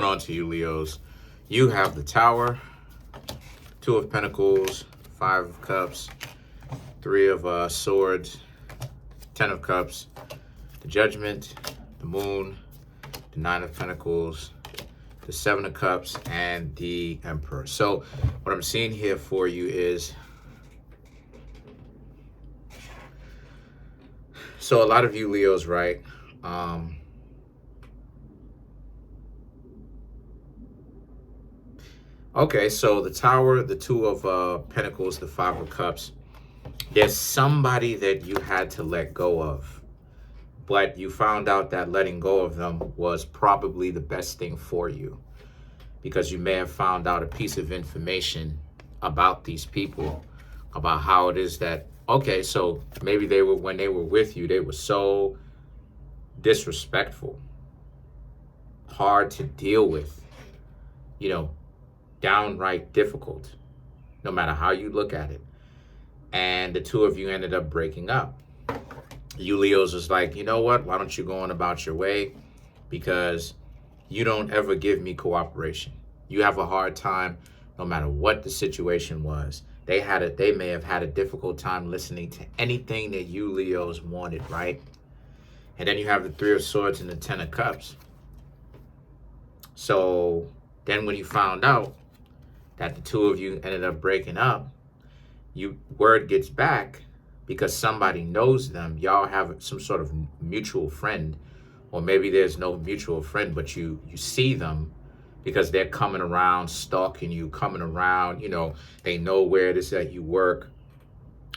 on to you, Leos. You have the Tower, Two of Pentacles, Five of Cups, Three of Swords, Ten of Cups, the Judgment, the Moon, the Nine of Pentacles, the Seven of Cups, and the Emperor. So what I'm seeing here for you is, so a lot of you Leos, right? Okay, so the Tower, the Two of Pentacles, the Five of Cups. There's somebody that you had to let go of, but you found out that letting go of them was probably the best thing for you, because you may have found out a piece of information about these people, about how it is that, okay, so maybe they were, when they were with you, they were so disrespectful, hard to deal with, you know, downright difficult, no matter how you look at it. And the two of you ended up breaking up. You Leos was like, you know what? Why don't you go on about your way? Because you don't ever give me cooperation. You have a hard time, no matter what the situation was. They may have had a difficult time listening to anything that you Leos wanted, right? And then you have the Three of Swords and the Ten of Cups. So then when you found out that the two of you ended up breaking up, word gets back, because somebody knows them. Y'all have some sort of mutual friend, or maybe there's no mutual friend, but you see them because they're coming around, stalking you, coming around, you know, they know where it is that you work.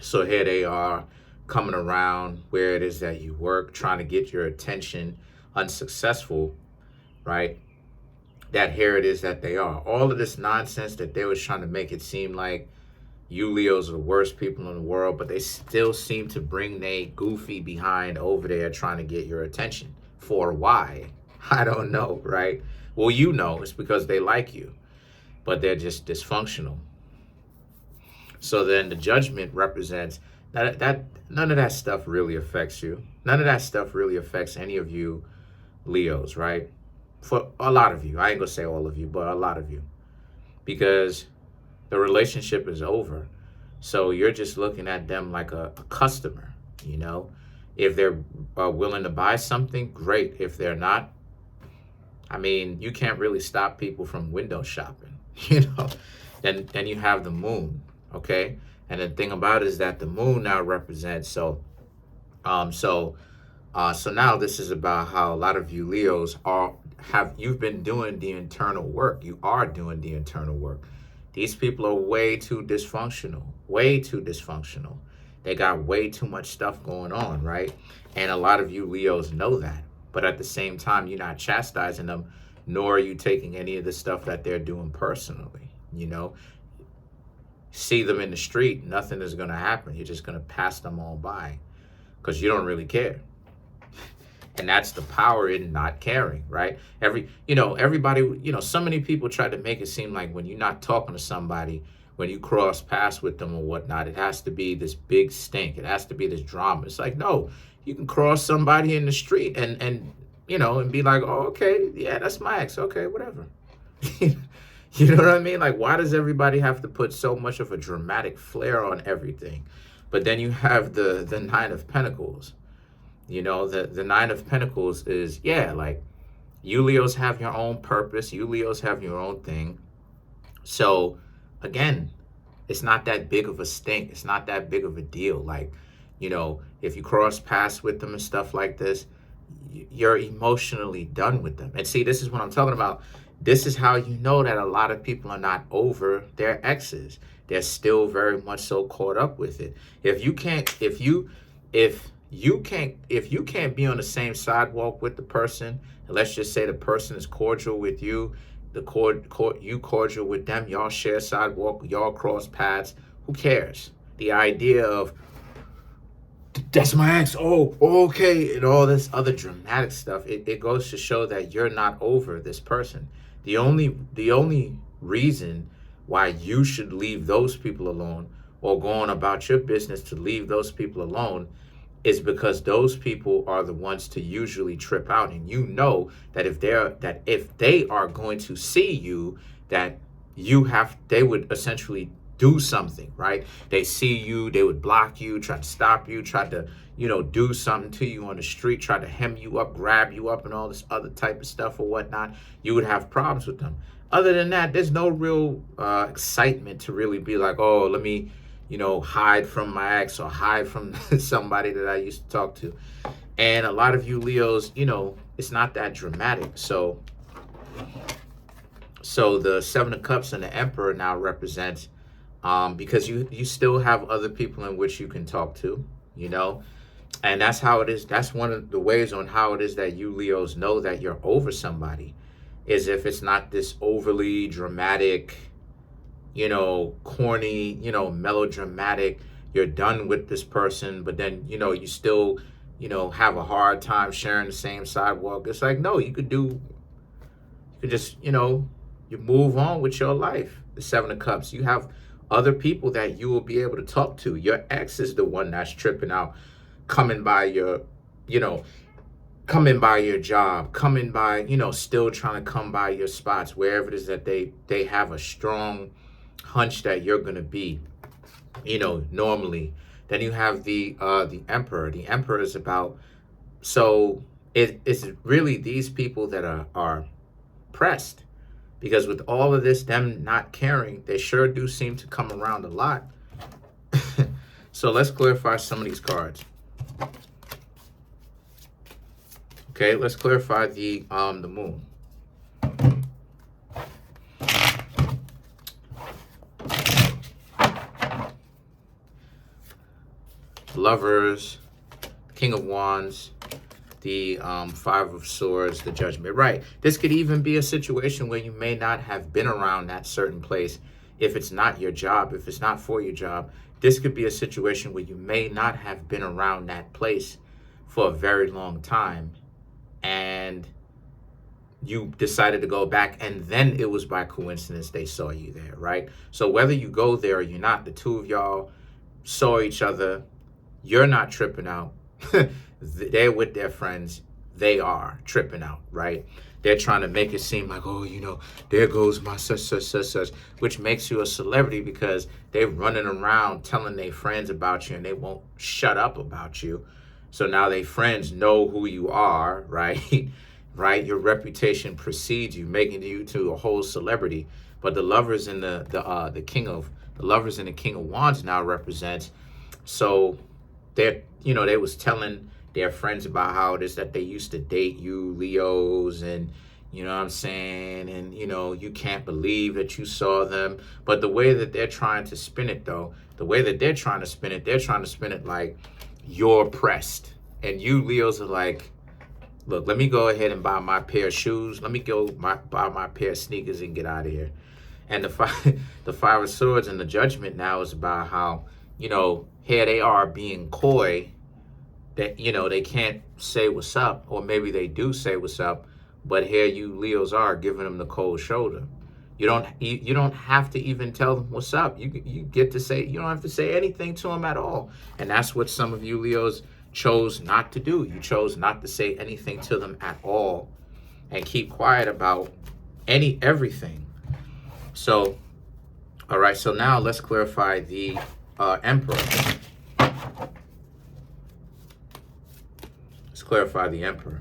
So here they are coming around where it is that you work, trying to get your attention, unsuccessful, right? That here it is that they are. All of this nonsense that they was trying to make it seem like you Leos are the worst people in the world, but they still seem to bring they goofy behind over there trying to get your attention. For why? I don't know, right? Well, you know, it's because they like you, but they're just dysfunctional. So then the Judgment represents that none of that stuff really affects you. None of that stuff really affects any of you Leos, right? For a lot of you. I ain't gonna say all of you, but a lot of you. Because the relationship is over. So you're just looking at them like a customer, you know? If they're willing to buy something, great. If they're not, I mean, you can't really stop people from window shopping, you know? Then you have the Moon, okay? And the thing about it is that the Moon now represents, so now this is about how a lot of you Leos you've been doing the internal work. You are doing the internal work. These people are way too dysfunctional, way too dysfunctional. They got way too much stuff going on, right? And a lot of you Leos know that. But at the same time, you're not chastising them, nor are you taking any of the stuff that they're doing personally, you know? See them in the street, nothing is going to happen. You're just going to pass them all by because you don't really care. And that's the power in not caring, right? Everybody, so many people try to make it seem like when you're not talking to somebody, when you cross paths with them or whatnot, it has to be this big stink. It has to be this drama. It's like, no, you can cross somebody in the street and be like, oh, okay, yeah, that's my ex. Okay, whatever. You know what I mean? Like, why does everybody have to put so much of a dramatic flair on everything? But then you have the Nine of Pentacles. You know, the Nine of Pentacles is, like, you Leos have your own purpose. You Leos have your own thing. So, again, it's not that big of a stink. It's not that big of a deal. Like, if you cross paths with them and stuff like this, you're emotionally done with them. And see, this is what I'm talking about. This is how you know that a lot of people are not over their exes. They're still very much so caught up with it. If you can't be on the same sidewalk with the person, and let's just say the person is cordial with you, you cordial with them, y'all share sidewalk, y'all cross paths, who cares? The idea of, that's my ex, oh, okay, and all this other dramatic stuff, it goes to show that you're not over this person. The only reason why you should leave those people alone or go on about your business to leave those people alone is because those people are the ones to usually trip out. And you know that if they are going to see you, that they would essentially do something, right? They see you, they would block you, try to stop you, try to, do something to you on the street, try to hem you up, grab you up, and all this other type of stuff or whatnot. You would have problems with them. Other than that, there's no real excitement to really be like, oh, let me, hide from my ex or hide from somebody that I used to talk to. And a lot of you Leos, it's not that dramatic. So the Seven of Cups and the Emperor now represents, because you still have other people in which you can talk to, and that's how it is. That's one of the ways on how it is that you Leos know that you're over somebody, is if it's not this overly dramatic, corny, melodramatic, you're done with this person, but then, you still, have a hard time sharing the same sidewalk. It's like, no, you could just, you move on with your life. The Seven of Cups, you have other people that you will be able to talk to. Your ex is the one that's tripping out, coming by your job, coming by, still trying to come by your spots, wherever it is that they have a strong hunch that you're going to be, normally. Then you have the Emperor. The Emperor is about, so it's really these people that are pressed, because with all of this, them not caring, they sure do seem to come around a lot. So let's clarify some of these cards. Okay, let's clarify the Moon. Lovers, King of Wands, the Five of Swords, the Judgment. Right. This could even be a situation where you may not have been around that certain place. If it's not your job, if it's not for your job, this could be a situation where you may not have been around that place for a very long time, and you decided to go back, and then it was by coincidence they saw you there, right? So whether you go there or you're not, the two of y'all saw each other. You're not tripping out. They're with their friends. They are tripping out, right? They're trying to make it seem like, oh, there goes my such, which makes you a celebrity because they're running around telling their friends about you, and they won't shut up about you. So now their friends know who you are, right? Right? Your reputation precedes you, making you to a whole celebrity. But the Lovers and the King of Wands now represents, so they was telling their friends about how it is that they used to date you Leos, and you know what I'm saying, and you can't believe that you saw them. But the way that they're trying to spin it, though, they're trying to spin it like you're pressed, and you Leos are like, look, let me go ahead and buy my pair of shoes, let me go buy my pair of sneakers and get out of here. And the Five of Swords and the Judgment now is about how, here they are being coy, that, they can't say what's up, or maybe they do say what's up, but here you Leos are giving them the cold shoulder. You don't have to even tell them what's up. You get to say, you don't have to say anything to them at all. And that's what some of you Leos chose not to do. You chose not to say anything to them at all and keep quiet about everything. So, all right, so now let's clarify the Emperor. Let's clarify the Emperor.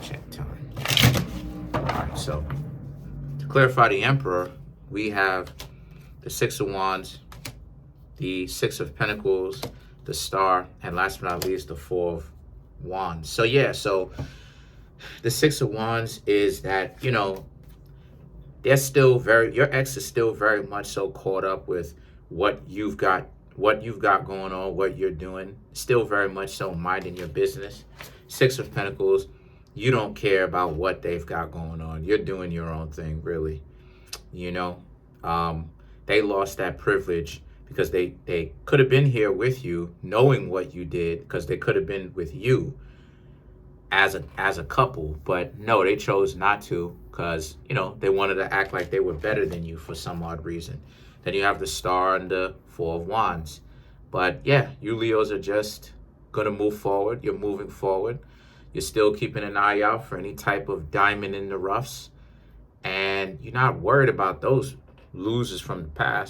Check time. All right, so to clarify the Emperor, we have the Six of Wands, the Six of Pentacles, the Star, and last but not least, the Four of Wands. So yeah, so the Six of Wands is that, they're still your ex is still very much so caught up with what you've got going on, what you're doing, still very much so minding your business. Six of Pentacles, you don't care about what they've got going on. You're doing your own thing, really. They lost that privilege because they could have been here with you, knowing what you did, because they could have been with you as a couple, but no, they chose not to, because they wanted to act like they were better than you for some odd reason. Then you have the Star and the Four of Wands. But yeah, you Leos are just going to move forward. You're moving forward. You're still keeping an eye out for any type of diamond in the roughs. And you're not worried about those losers from the past.